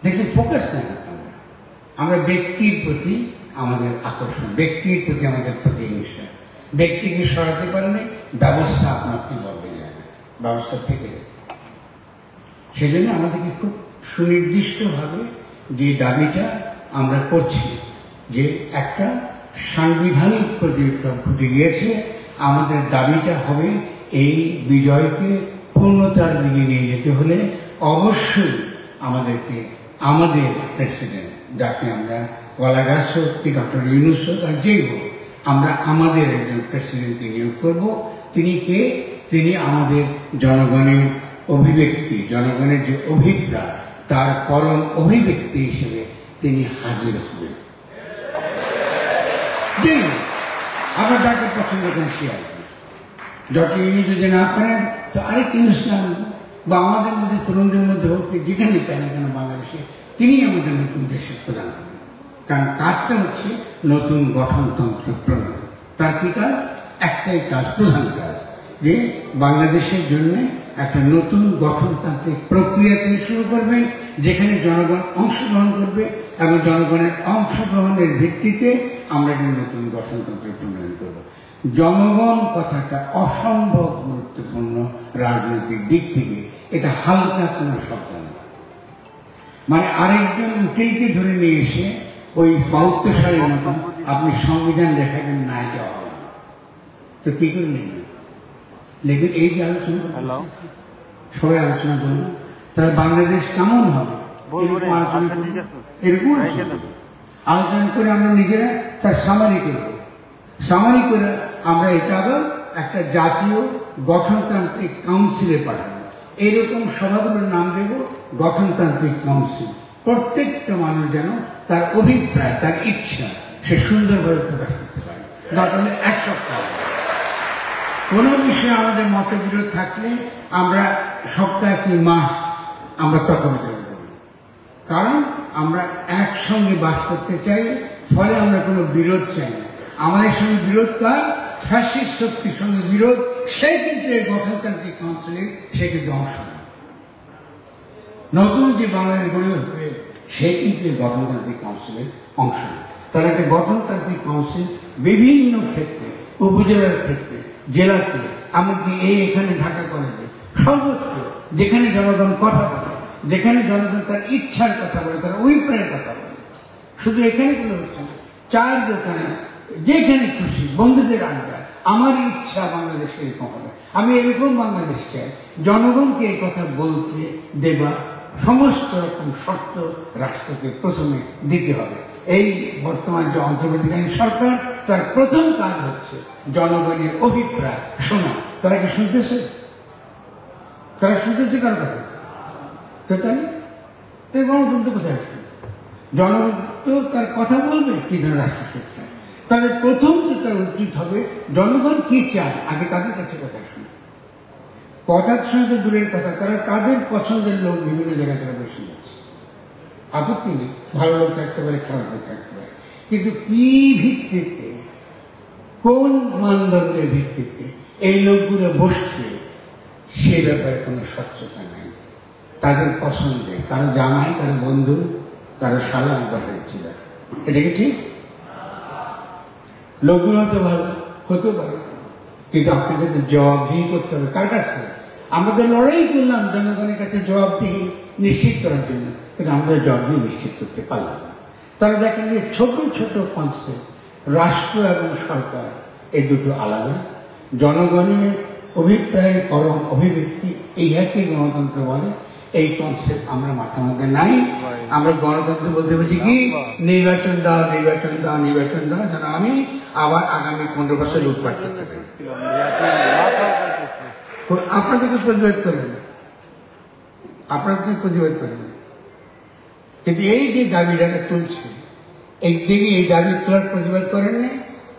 দেখি ফোকাস না করতাম না। আমরা ব্যক্তির প্রতি আমাদের আকর্ষণ, ব্যক্তির প্রতি আমাদের প্রতিহিংসা, ব্যক্তিকে সরাতে পারলে ব্যবস্থা আপনা আপনি বদলে যাবে, ব্যবস্থা থেকে যাবে। সেই জন্য আমাদেরকে খুব সুনির্দিষ্টভাবে যে দাবিটা আমরা করছি, যে একটা সাংবিধানিক প্রতিক্রম ঘটে গিয়েছে, আমাদের দাবিটা হবে এই বিজয়কে পূর্ণতার দিকে নিয়ে যেতে হলে অবশ্যই আমাদেরকে আমাদের প্রেসিডেন্ট, যাকে আমরা কলাগাছ হোক কি ডক্টর ইউনূস হোক আর যেই হোক, আমরা আমাদের একজন প্রেসিডেন্টকে নিয়োগ করব। তিনি কে? তিনি আমাদের জনগণের অভিব্যক্তি, জনগণের যে অভিপ্রায় তার পরম অভিব্যক্তি হিসেবে তিনি হাজির হবেন। আমরা যাকে পছন্দ করি সে আসবে। ডক্টর ইউনূস যদি না পারেন তো আরেক ইউনূস আনবো, বা আমাদের মধ্যে তরুণদের মধ্যে হোক, যেখানে পায় না কেন বাংলাদেশে, তিনি আমাদের নতুন দেশের প্রধান হবেন। কারণ কাজটা হচ্ছে নতুন গঠনতন্ত্র প্রণয়ন। তার কি কাজ? একটাই কাজ, প্রধান কাজ, যে বাংলাদেশের জন্য একটা নতুন গঠনতান্ত্রিক প্রক্রিয়া তিনি শুরু করবেন, যেখানে জনগণ অংশগ্রহণ করবে এবং জনগণের অংশগ্রহণের ভিত্তিতে আমরা একটা নতুন গঠনতন্ত্র প্রণয়ন করব। জনগণ কথাটা অসম্ভব গুরুত্বপূর্ণ রাজনৈতিক দিক থেকে, এটা হালকা কোনো শব্দ না। মানে আরেকজন উকিলকে ধরে নিয়ে এসে ওই ৭২ সালের মতন আপনি সংবিধান লেখাবেন, না যাওয়া হবে না, তো কি করে লিখবেন? লেকিন এই যে আলোচনা সবাই আলোচনা করল, তাহলে বাংলাদেশ কেমন হবে এরকম আলোচনা করে আমরা নিজেরা তার সামারি করব। সামারি করে আমরা এটা আবার একটা জাতীয় গঠনতান্ত্রিক কাউন্সিলে পাঠাবো। এইরকম সভাগুলোর নাম দেব গঠনতান্ত্রিক কাউন্সিল। প্রত্যেকটা মানুষ যেন তার অভিপ্রায়, তার ইচ্ছা সে সুন্দরভাবে প্রকাশ করতে পারে। দরকার হলে এক সপ্তাহ কোনো বিষয়ে আমাদের মতবিরোধ থাকলে আমরা সপ্তাহ কি মাস আমরা তর্ক-বিতর্ক করব, কারণ আমরা একসঙ্গে বাস করতে চাই। ফলে আমরা কোনো বিরোধ চাই না। আমাদের সঙ্গে বিরোধ কার? ফ্যাসিস্ট শক্তির সঙ্গে বিরোধ। সে কিন্তু এই গঠনতান্ত্রিক কাউন্সিলের সে কিন্তু অংশ না। নতুন যে বাংলাদেশ গড়ে উঠবে সে কিন্তু এই গঠনতান্ত্রিক কাউন্সিলের অংশ না। তাহলে একটা গঠনতান্ত্রিক কাউন্সিল বিভিন্ন ক্ষেত্রে, উপজেলার ক্ষেত্রে, জেলাতে, এমনকি এখানে ঢাকা কলেজে, সর্বত্র যেখানে জনগণ কথা বলে, যেখানে জনগণ তার ইচ্ছার কথা বলে, তার অভিপ্রায়ের কথা বলে, শুধু এখানে কোনো হচ্ছে না, চায়ের দোকানে, যেখানে খুশি, বন্ধুদের আড্ডা, আমার ইচ্ছা বাংলাদেশে এরকম হবে, আমি এরকম বাংলাদেশ চাই। জনগণকে এই কথা বলতে দেবা সমস্ত রকম শর্ত রাষ্ট্রকে প্রথমে দিতে হবে। এই বর্তমান যে অন্তর্বর্তীকালীন সরকার, তার প্রথম কাজ হচ্ছে জনগণের অভিপ্রায় শোনা। তারা কি শুনতেছে? তারা শুনতেছে কার কথা? তো তাই গণতন্ত্র কোথায় আসবে? জনগণ তো তার কথা বলবে কি ধরনের রাষ্ট্র শিক্ষা। তাহলে প্রথম যেটা উচিত হবে, জনগণ কি চায় আগে তাদের কাছে কথা শুনে। কথার সঙ্গে দূরের কথা, তারা তাদের পছন্দের লোক বিভিন্ন জায়গায় তারা বসে যাচ্ছে, আপত্তি নেই, ভালো লোক থাকতে পারে, খারাপ লোক থাকতে পারে, কিন্তু কি ভিত্তিতে, কোন মানদণ্ডের ভিত্তিতে এই লোকগুলো বসছে সে ব্যাপারে কোনো স্বচ্ছতা নাই। তাদের পছন্দে কারো জামাই, কারো বন্ধু, কারো শালা বসাই ছিল, এটা কি ঠিক? লোকগুলো হতে ভালো হতে পারে, কিন্তু আপনাকে তো জবাবদিহি করতে হবে। কার কাছে? আমরা তো লড়াই করলাম জনগণের কাছে জবাবদিহি নিশ্চিত করার জন্য, কিন্তু আমরা জবাবদিহি নিশ্চিত করতে পারলাম না। তারা দেখেন যে ছোট ছোট কনসেপ্ট, রাষ্ট্র এবং সরকার এই দুটো আলাদা। জনগণের অভিপ্রায়ের পরম অভিব্যক্তি, এই একই গণতন্ত্র বলে। এই কনসেপ্ট আমরা মাথার মধ্যে নাই। আমরা গণতন্ত্র বলতে বলছি কি, নির্বাচন দাও, নির্বাচন দাও, নির্বাচন দাও, যেন আমি আবার আগামী 15 বছর লুটপাট করতে পারি। আপনাদেরকে প্রতিবাদ করেন না, আপনাদের প্রতিবাদ করেন না, কিন্তু এই যে দাবিটাকে তুলছে, একদিকে এই দাবি তোলার প্রতিবাদ করেন না,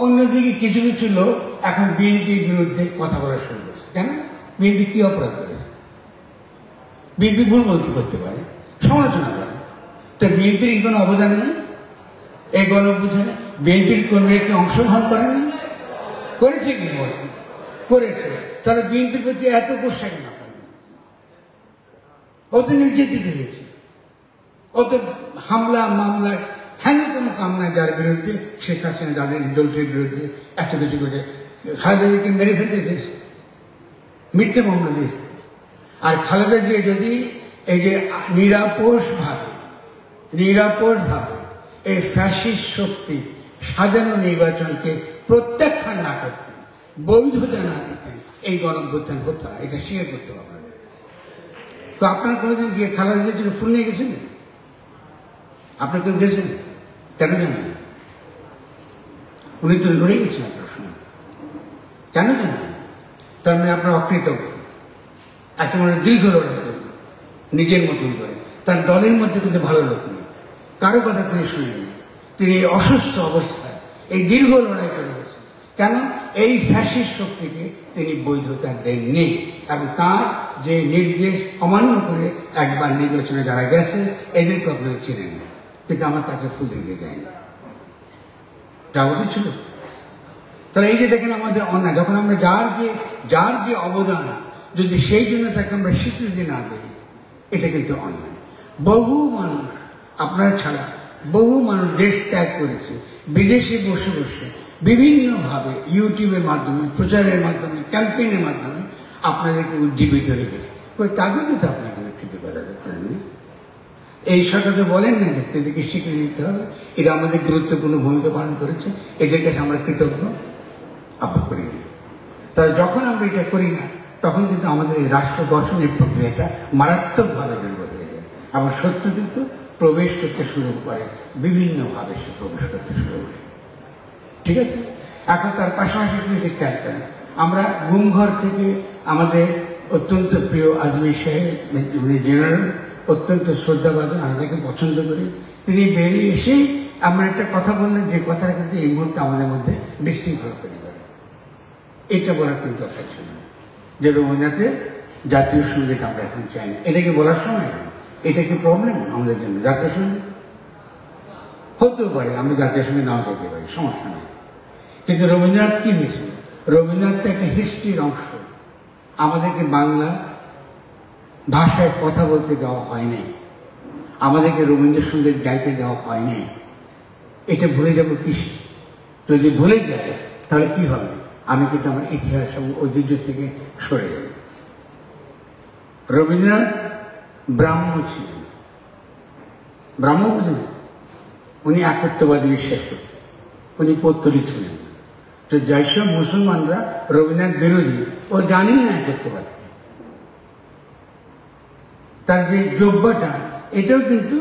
অন্যদিকে কিছু কিছু লোক এখন বিএনপির বিরুদ্ধে কথা বলা শুরু করছে। কেন? বিএনপি কি অপরাধ করে? বিএনপি ভুল বলতে করতে পারে, সমালোচনা করে, তো বিএনপির কোনো অবদান নেই এই গণঅভ্যুত্থানে? বিএনপির কর্মীরা কি অংশগ্রহণ করে না? করেছে কি? করেছে। তাহলে বিএনপির প্রতি এত গোসা কেন? কত নির্যাতিত হয়েছে, কত হামলা মামলা, হেন কোনো কামনা যার বিরুদ্ধে, শেখ হাসিনা যাদের দলটির বিরুদ্ধে এত কিছু করে খালেদাকে মেরে ফেলতে চেয়েছে, মিথ্যে মামলা দিয়েছে। আর খালেদা জিয়া যদি এই যে নিরাপোষভাবে এই ফ্যাসিস্ট শক্তি সাজানো নির্বাচনকে প্রত্যাখ্যান না করতেন, বৈধতা না দিতেন, এই গণঅভ্যুত্থান হতো না। এটা স্বীকার করতে হবে আপনাদের। তো আপনারা কোনোদিন গিয়ে খালেদা জিয়ার জন্য ফুল নিয়ে গেছেন? আপনার কেউ গেছেন? কেন জানেন? উনি তো লড়ে গেছেন আপনার সময়, কেন জানেন? তার মানে আপনার অকৃতজ্ঞ। একটা মানে দীর্ঘ লড়াই করবে নিজের মতন করে, তার দলের মধ্যে কিন্তু ভালো লোক নেই, কারো কথা তিনি শুনেননি। তিনি অসুস্থ অবস্থায় এই দীর্ঘ লড়াই করে গেছেন। কেন? এই ফ্যাসিস্ট শক্তিকে তিনি বৈধতা দেননি, এবং তার যে নির্দেশ অমান্য করে একবার নির্বাচনে যারা গেছে এদেরকে আপনারা চিনেন না, কিন্তু আমার তাকে ফুল দিতে চাই না, যাওয়া ছিল। তাহলে এই যে দেখেন আমাদের অন্যায়, যখন আমরা যার যে অবদান যদি সেই জন্য তাকে আমরা স্বীকৃতি না দিই, এটা কিন্তু অন্যায়। বহু মানুষ আপনারা ছাড়া বহু মানুষ দেশ ত্যাগ করেছে, বিদেশে বসে বসে বিভিন্নভাবে ইউটিউবের মাধ্যমে, প্রচারের মাধ্যমে, ক্যাম্পেইনের মাধ্যমে আপনাদেরকে উজ্জীবিত রেখেছে। তাদেরকে তো আপনাকে কৃতজ্ঞতা করেননি। এই সরকারকে বলেন না যে এদেরকে স্বীকৃতি দিতে হবে, এরা আমাদের গুরুত্বপূর্ণ ভূমিকা পালন করেছে, এদের কাছে আমরা কৃতজ্ঞ। আমরা করিনি। তাহলে যখন আমরা এটা করি না, তখন কিন্তু আমাদের এই রাষ্ট্র গঠনের প্রক্রিয়াটা মারাত্মকভাবে দুর্বল হয়ে যায়। আবার শত্রু কিন্তু প্রবেশ করতে শুরু করে, বিভিন্নভাবে সে প্রবেশ করতে শুরু করে। ঠিক আছে? এখন তার পাশাপাশি কিন্তু খেয়াল করেন, আমরা গুমঘর থেকে আমাদের অত্যন্ত প্রিয় আজমির সাহেব, জেনারেল, অত্যন্ত শ্রদ্ধাবাদন, আমরা তাকে পছন্দ করি। তিনি বেরিয়ে এসে আমরা একটা কথা বললেন, যে কথাটা কিন্তু এই মুহূর্তে আমাদের মধ্যে বিশৃঙ্খলা তৈরি করে। এটা বলার কিন্তু দরকার ছিল না, যে রবীন্দ্রনাথের জাতীয় সঙ্গীত আমরা এখন চাই না। এটাকে বলার সময়, এটা কি প্রবলেম আমাদের জন্য? জাতীয় সঙ্গীত হতেও পারে, আমরা জাতীয় সঙ্গীত নাও যেতে পারি, সমস্যা নেই। কিন্তু রবীন্দ্রনাথ কি হয়েছিল? রবীন্দ্রনাথ তো একটা হিস্ট্রির অংশ। আমাদেরকে বাংলা ভাষায় কথা বলতে দেওয়া হয় নাই, আমাদেরকে রবীন্দ্রসঙ্গীত গাইতে দেওয়া হয় নাই। এটা ভুলে যাব কিসে? যদি ভুলে যায় তাহলে কি হবে? আমি কিন্তু আমার ইতিহাস এবং ঐতিহ্য থেকে সরে যাব। রবীন্দ্রনাথ ব্রাহ্ম ছিলেন, ব্রাহ্ম বুঝলেন? উনি একত্ববাদী বিশ্বাস করতেন, উনি পৌত্তলিক ছিলেন। তো যেসব মুসলমানরা রবীন্দ্রনাথ বিরোধী, ও জানেই না একত্ববাদকে। তার যে যোগ্যটা, এটাও কিন্তু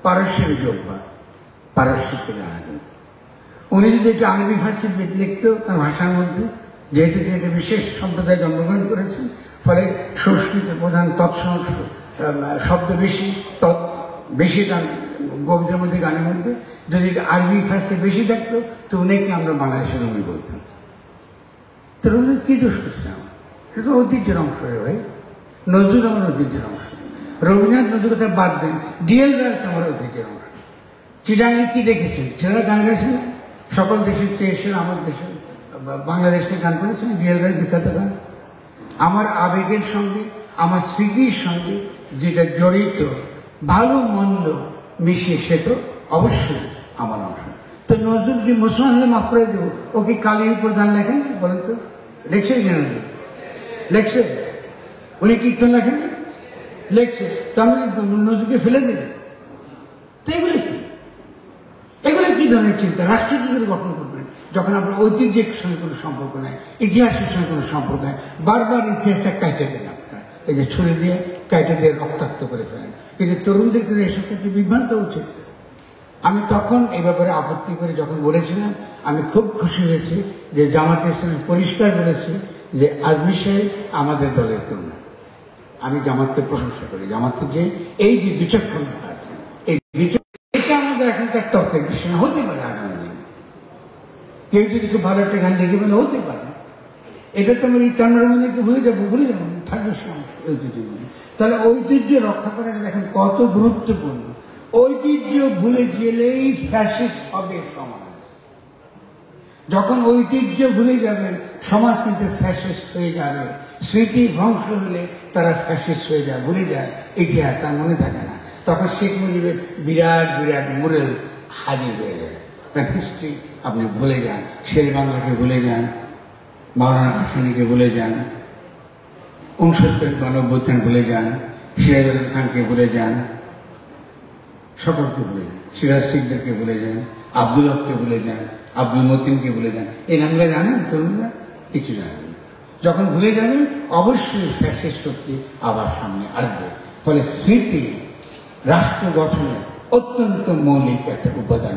পারস্যের যোগ্য, পারস্য থেকে আনা। উনি যদি একটু আরবি ফার্সি লিখতেও তার ভাষার মধ্যে, যেহেতু তিনি একটা বিশেষ সম্প্রদায়ে জন্মগ্রহণ করেছেন, ফলে সংস্কৃতের প্রধান শব্দ বেশি তার কবিতার মধ্যে, গানের মধ্যে যদি আরবি ফার্সি বেশি থাকতো, তো উনিকে আমরা বাংলাদেশের রবি বলতাম। তো রবি কি দোষ করছে আমার? সেটা ঐতিহ্যের অংশ রে ভাই। নজরুল আমার ঐতিহ্যের অংশ, রবীন্দ্রনাথ নজরুল কথা বাদ দেন, ডিএল রায় আমার ঐতিহ্যের অংশ। চিটাঙে কি দেখেছেন? ছেলেরা গান গাইছেন, সকল দেশের চেয়ে এসে আমার দেশের বাংলাদেশকে গান করেছেন, ডিএল রায়ের বিখ্যাত গান। আমার আবেগের সঙ্গে, আমার স্মৃতির সঙ্গে যেটা জড়িত, ভালো মন্দ মিশিয়ে, সে তো অবশ্যই আমার অংশ। তো নজরুল কি মুসলমান হলে মাফ করে দেবো? ও কি কালির উপর গান লেখেন? বলেন তো, লেখছে কেন? লেখছে? উনি কীর্তন লেখেন? লেখছে। তো আমি নজরুলকে ফেলে দিই? তো এগুলো কি? এগুলো কি ধরনের চিন্তা? রাষ্ট্র কি করে গঠন করবেন যখন আপনার ঐতিহ্যের সঙ্গে কোনো সম্পর্ক নেই, ইতিহাসের সঙ্গে কোনো সম্পর্ক নেই? বারবার ইতিহাসটা কাটে দেন আপনারা, এই যে ছুরি দিয়ে কাটে দিয়ে রক্তাক্ত করে ফেলেন। কিন্তু তরুণদেরকে এসব ক্ষেত্রে বিভ্রান্ত উচিত। আমি তখন এই ব্যাপারে আপত্তি করে যখন বলেছিলাম, আমি খুব খুশি হয়েছি যে জামাতে ইসলামী পরিষ্কার বলেছে যে আজমির সাহেব আমাদের দলের কেউ না। আমি জামাতকে প্রশংসা করি, জামাতের যে এই যে বিচক্ষণতা আছে, এই এটা আমাদের এখনকার তর্কের বিষয় না। হতে পারে আগামী দিনে কেউ যদি খুব ভালো একটা গান লিখে বলে, হতে পারে। এটা তো আমি তামিলের মধ্যে ভুলে যাবো না, থাকবে সমস্যা ঐতিহ্য বলে। তাহলে ঐতিহ্য রক্ষা করাটা দেখেন কত গুরুত্বপূর্ণ। ঐতিহ্য ভুলে গেলেই ফ্যাসিস্ট হবে সমাজ। যখন ঐতিহ্য ভুলে যাবেন সমাজ কিন্তু ফ্যাসিস্ট হয়ে যাবে। স্মৃতি ধ্বংস হলে তারা ফ্যাসিস্ট হয়ে যায়, ভুলে যায় ইতিহাস, তার মনে থাকে না। তখন শেখ মুজিবের বিরাট বিরাট মুরেল হাজির হয়ে যায়, তার হিস্ট্রি আপনি ভুলে যান। শের বাংলাকে ভুলে যান, মাওলানা ভাসানীকে ভুলে যান, 69 গণঅভ্যুত্থান ভুলে যান, সিরাজ আলম খানকে ভুলে যান, সকলকে ভুলে যান, সিরাজ সিকদারকে ভুলে যান, আব্দুল হককে ভুলে যান, আব্দুল মতিনকে ভুলে যান। এই নামগুলো জানেন তরুণরা? কিছু জানেন না। যখন ভুলে যাবেন অবশ্যই ফ্যাসিস্ট শক্তি আবার সামনে আসবে। ফলে স্মৃতি রাষ্ট্র গঠনের অত্যন্ত মৌলিক একটা উপাদান।